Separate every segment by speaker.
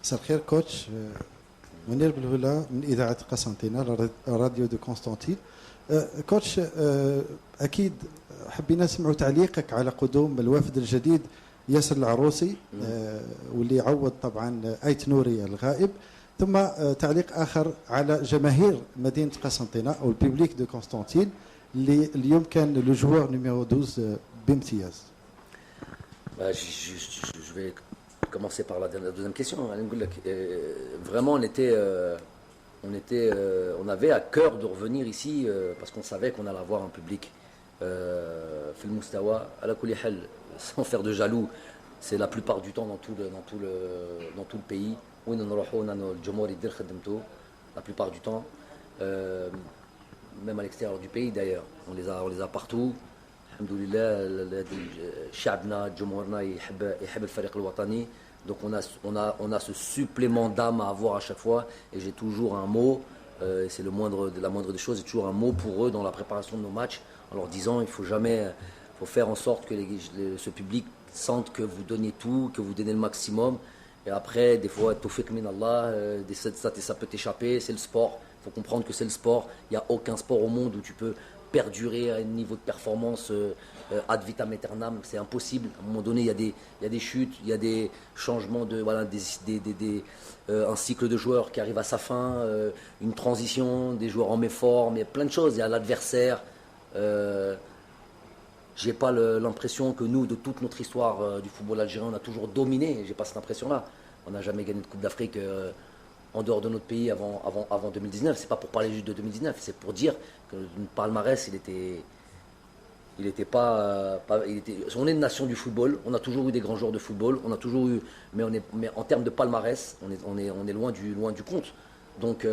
Speaker 1: مساء الخير كوتش. منير بالهلا من إذاعة قسنطينة راديو دو قسطنطين. كوتش، أكيد حبينا نسمعوا تعليقك على قدوم الوفد الجديد ياسر العروسي، واللي يعوض طبعا آيت نوري الغائب، ثم تعليق آخر على جماهير مدينة قسنطينة أو البيبليك دو قسطنطين اللي اليوم كان لو جوار نيميرو 12 بامتياز.
Speaker 2: Je vais commencer par la deuxième question. Vraiment, on avait à cœur de revenir ici parce qu'on savait qu'on allait avoir un public. Fil Moustawa, à la Koulihel, sans faire de jaloux, c'est la plupart du temps dans tout le pays. La plupart du temps, même à l'extérieur du pays d'ailleurs, on les a partout. Alhamdoulilah, شعبنا جمهورنا يحب الفريق الوطني. Donc on a ce supplément d'âme à avoir à chaque fois, et j'ai toujours un mot, c'est la moindre des choses, j'ai toujours un mot pour eux dans la préparation de nos matchs, en leur disant il faut faire en sorte que ce public sente que vous donnez tout, que vous donnez le maximum. Et après, des fois, tawfiq min Allah, ça peut t'échapper, c'est le sport. Il faut comprendre que c'est le sport. Il n'y a aucun sport au monde où tu peux perdurer à un niveau de performance ad vitam aeternam, c'est impossible. À un moment donné, il y a des chutes, il y a des changements un cycle de joueurs qui arrive à sa fin, une transition, des joueurs en méforme, il y a plein de choses. Il y a l'adversaire. J'ai pas l'impression que nous, de toute notre histoire du football algérien, on a toujours dominé. J'ai pas cette impression-là. On n'a jamais gagné de Coupe d'Afrique en dehors de notre pays avant 2019. C'est pas pour parler juste de 2019, c'est pour dire que le palmarès, on est une nation du football. On a toujours eu des grands joueurs de football. On a toujours eu, mais en termes de palmarès, on est loin du compte. Donc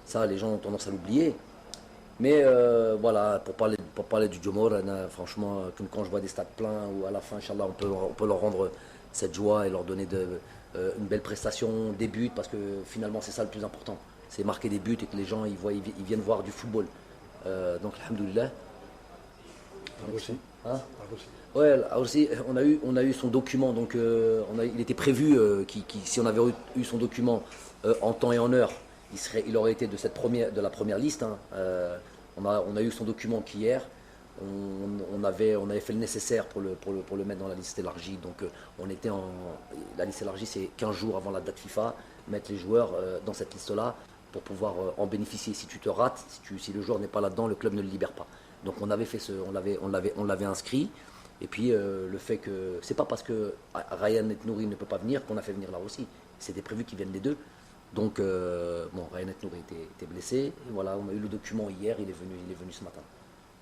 Speaker 2: ça, les gens ont tendance à l'oublier. Mais voilà, pour parler du Jomor, franchement, quand je vois des stades pleins, ou à la fin, Inch'Allah, on peut leur rendre cette joie et leur donner une belle prestation, des buts, parce que finalement, c'est ça le plus important. C'est marquer des buts et que les gens ils viennent voir du football. Donc, alhamdoulilah. Ouais, aussi, on a eu son document, donc il était prévu si on avait eu son document en temps et en heure, il aurait été de la première liste. On a eu son document qu'hier. On avait fait le nécessaire pour le mettre dans la liste élargie. Donc la liste élargie, c'est 15 jours avant la date FIFA, mettre les joueurs dans cette liste-là pour pouvoir en bénéficier. Si tu te rates, si le joueur n'est pas là-dedans, le club ne le libère pas. Donc on l'avait inscrit. Et puis le fait que c'est pas parce que Ryan Nouri ne peut pas venir qu'on a fait venir là aussi. C'était prévu qu'ils viennent les deux. Donc Ryan Nouri était blessé. Et voilà, on a eu le document hier. Il est venu ce matin.